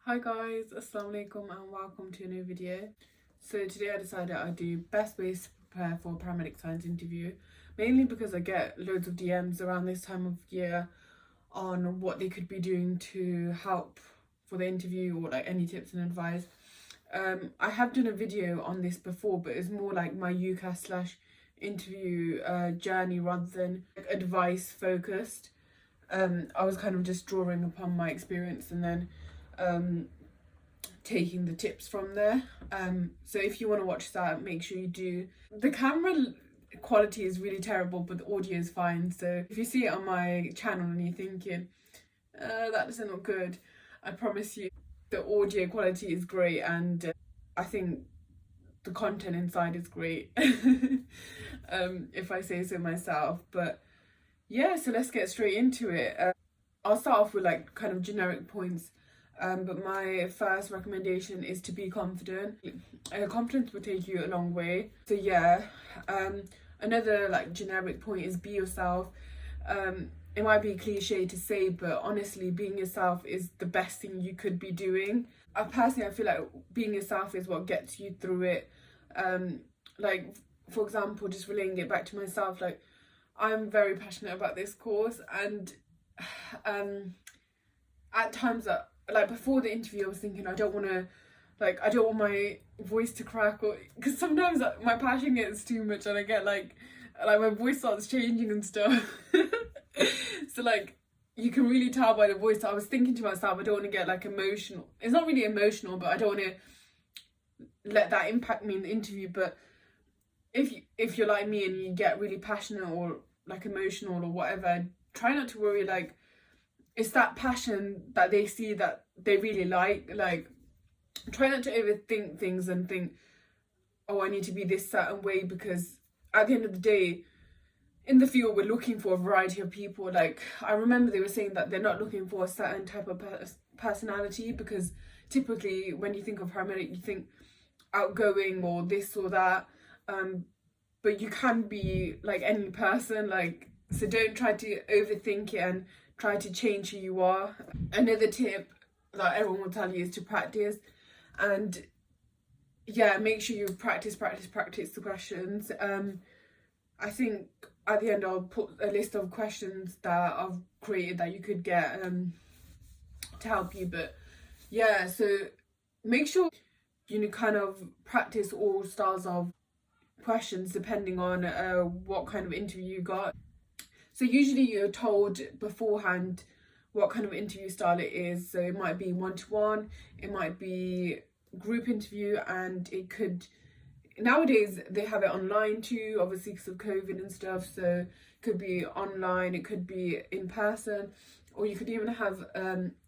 Hi guys, assalamu alaikum and welcome to a new video. So today I decided I'd do best ways to prepare for a paramedic science interview, mainly because I get loads of DMs around this time of year on what they could be doing to help for the interview or like any tips and advice. I have done a video on this before, but it's more like my UCAS slash interview journey rather than like, advice focused. I was kind of just drawing upon my experience and then taking the tips from there. So if you want to watch that, make sure you do. The camera quality is really terrible, but the audio is fine. So if you see it on my channel and you're thinking, that doesn't look good, I promise you the audio quality is great, and I think the content inside is great. If I say so myself. But yeah, so let's get straight into it. I'll start off with like kind of generic points. But my first recommendation is to be confident. Confidence will take you a long way. So yeah, another like generic point is be yourself. It might be cliche to say, but honestly, being yourself is the best thing you could be doing. I feel like being yourself is what gets you through it. Like, for example, just relating it back to myself, like, I'm very passionate about this course, and at times that, like, before the interview I was thinking I don't want my voice to crack, or because sometimes my passion gets too much and I get like my voice starts changing and stuff. So like you can really tell by the voice. I was thinking to myself, I don't want to get like emotional. It's not really emotional, but I don't want to let that impact me in the interview. But if you're like me and you get really passionate or like emotional or whatever, try not to worry. Like, it's that passion that they see that they really like. Try not to overthink things and think, oh, I need to be this certain way, because at the end of the day, in the field, we're looking for a variety of people. Like, I remember they were saying that they're not looking for a certain type of personality, because typically when you think of paramedic, you think outgoing or this or that. But you can be like any person. Like, so don't try to overthink it and try to change who you are. Another tip that everyone will tell you is to practice, and yeah, make sure you practice the questions. I think at the end I'll put a list of questions that I've created that you could get to help you. But yeah, so make sure you kind of practice all styles of questions depending on what kind of interview you got. So usually you're told beforehand what kind of interview style it is. So it might be one-to-one, it might be group interview, and it could, nowadays they have it online too, obviously because of COVID and stuff. So it could be online, it could be in person, or you could even have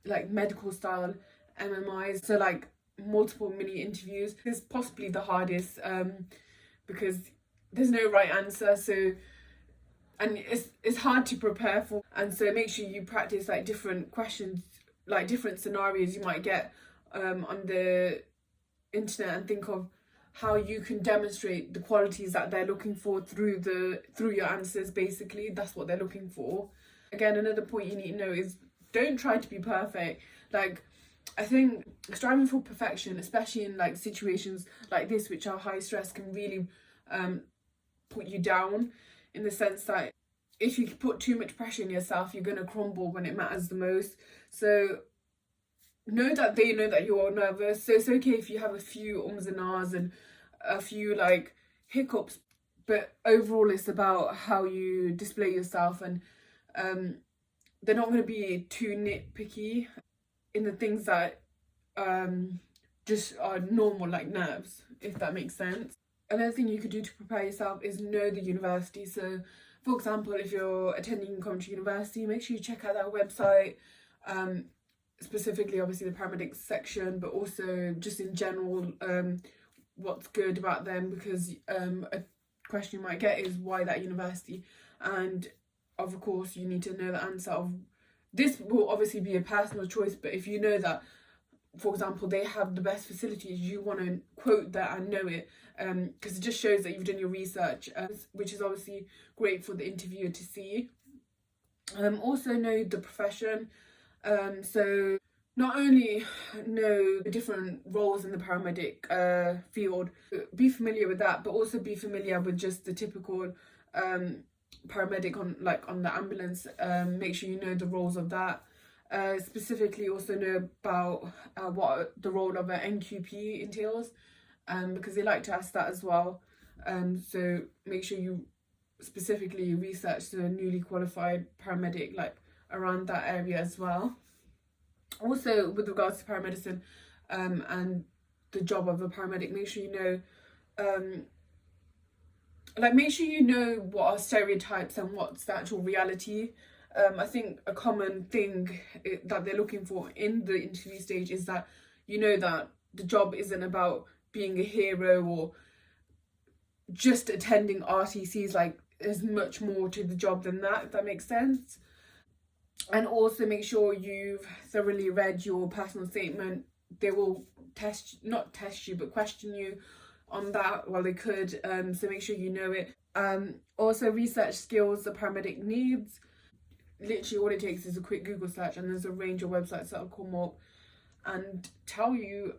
like medical style MMIs. So like multiple mini interviews. It's possibly the hardest because there's no right answer. So, and it's hard to prepare for, and so make sure you practice like different questions, like different scenarios you might get on the internet, and think of how you can demonstrate the qualities that they're looking for through your answers. Basically, that's what they're looking for. Again, another point you need to know is don't try to be perfect. Like, I think striving for perfection, especially in like situations like this which are high stress, can really put you down, in the sense that if you put too much pressure on yourself, you're going to crumble when it matters the most. So know that they know that you're nervous. So it's okay if you have a few ums and ahs and a few like hiccups, but overall it's about how you display yourself, and they're not going to be too nitpicky in the things that just are normal, like nerves, if that makes sense. Another thing you could do to prepare yourself is know the university. So for example, if you're attending Coventry University, make sure you check out their website, specifically obviously the paramedics section, but also just in general what's good about them, because a question you might get is why that university, and of course you need to know the answer of this. Will obviously be a personal choice, but if you know that, for example, they have the best facilities, you want to quote that and know it, because it just shows that you've done your research, which is obviously great for the interviewer to see. Also know the profession. So not only know the different roles in the paramedic field, be familiar with that, but also be familiar with just the typical paramedic on the ambulance. Make sure you know the roles of that. Specifically also know about what the role of an NQP entails, because they like to ask that as well. So make sure you specifically research the newly qualified paramedic, like around that area as well. Also, with regards to paramedicine and the job of a paramedic, make sure you know make sure you know what are stereotypes and what's the actual reality. I think a common thing that they're looking for in the interview stage is that you know that the job isn't about being a hero or just attending RTCs. Like, there's much more to the job than that, if that makes sense. And also make sure you've thoroughly read your personal statement. They will not test you, but question you on that. Well, they could, so make sure you know it. Also research skills the paramedic needs. Literally all it takes is a quick Google search, and there's a range of websites that'll come up and tell you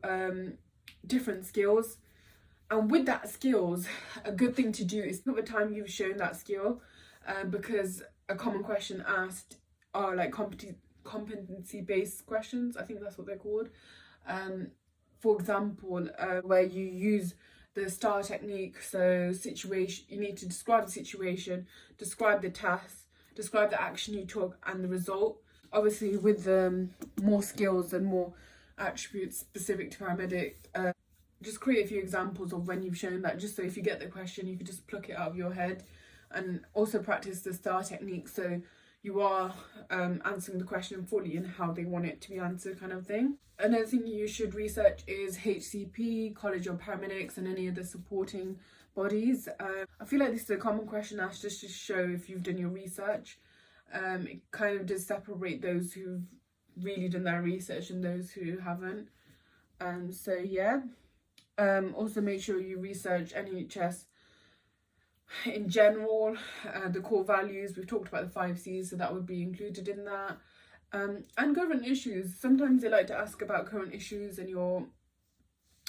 different skills. And with that skills, a good thing to do is not the time you've shown that skill, because a common question asked are like competency based questions. I think that's what they're called. For example, where you use the STAR technique. So situation, you need to describe the situation, describe the task, describe the action you took, and the result. Obviously with more skills and more attributes specific to paramedic, just create a few examples of when you've shown that, just so if you get the question you can just pluck it out of your head. And also practice the STAR technique, so you are answering the question fully and how they want it to be answered, kind of thing. Another thing you should research is HCP, College of Paramedics, and any other supporting bodies. I feel like this is a common question asked just to show if you've done your research. It kind of does separate those who've really done their research and those who haven't. So yeah. Also make sure you research NHS in general, the core values. We've talked about the 5 C's, so that would be included in that. And current issues. Sometimes they like to ask about current issues and your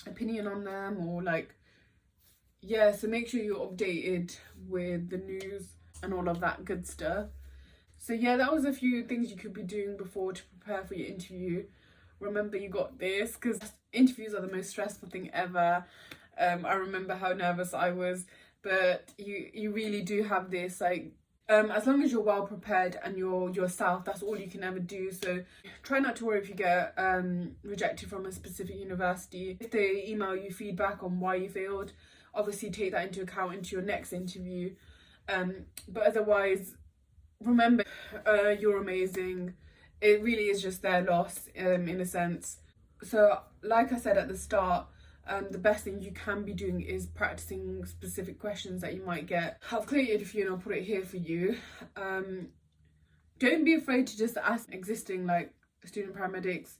opinion on them, or like, yeah, so make sure you're updated with the news and all of that good stuff. So yeah, that was a few things you could be doing before to prepare for your interview. Remember, you got this, because interviews are the most stressful thing ever. I remember how nervous I was, but you really do have this, like, as long as you're well prepared and you're yourself, that's all you can ever do. So try not to worry if you get rejected from a specific university. If they email you feedback on why you failed, obviously take that into account into your next interview. But otherwise, remember, you're amazing. It really is just their loss, in a sense. So like I said at the start, the best thing you can be doing is practicing specific questions that you might get. I've created a few and I'll put it here for you. Don't be afraid to just ask existing like student paramedics,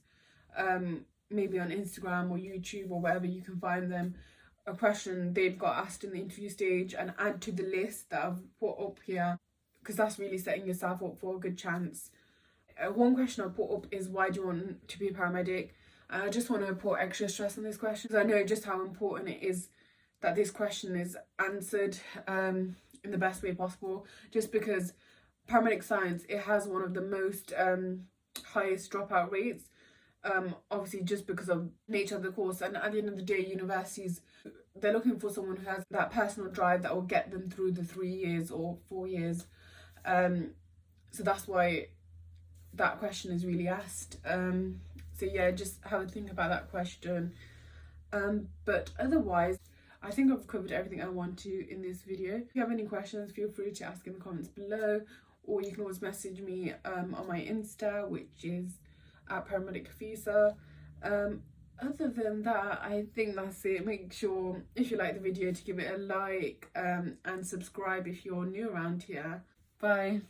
maybe on Instagram or YouTube or wherever you can find them, a question they've got asked in the interview stage, and add to the list that I've put up here, because that's really setting yourself up for a good chance. One question I put up is, why do you want to be a paramedic? And I just want to put extra stress on this question, because I know just how important it is that this question is answered in the best way possible. Just because paramedic science, it has one of the most highest dropout rates, obviously just because of nature of the course. And at the end of the day, universities, they're looking for someone who has that personal drive that will get them through the 3 years or 4 years. So that's why that question is really asked. So yeah, just have a think about that question. But otherwise, I think I've covered everything I want to in this video. If you have any questions, feel free to ask in the comments below, or you can always message me on my Insta, which is at paramedic. Other than that, I think that's it. Make sure, if you like the video, to give it a like and subscribe if you're new around here. Bye.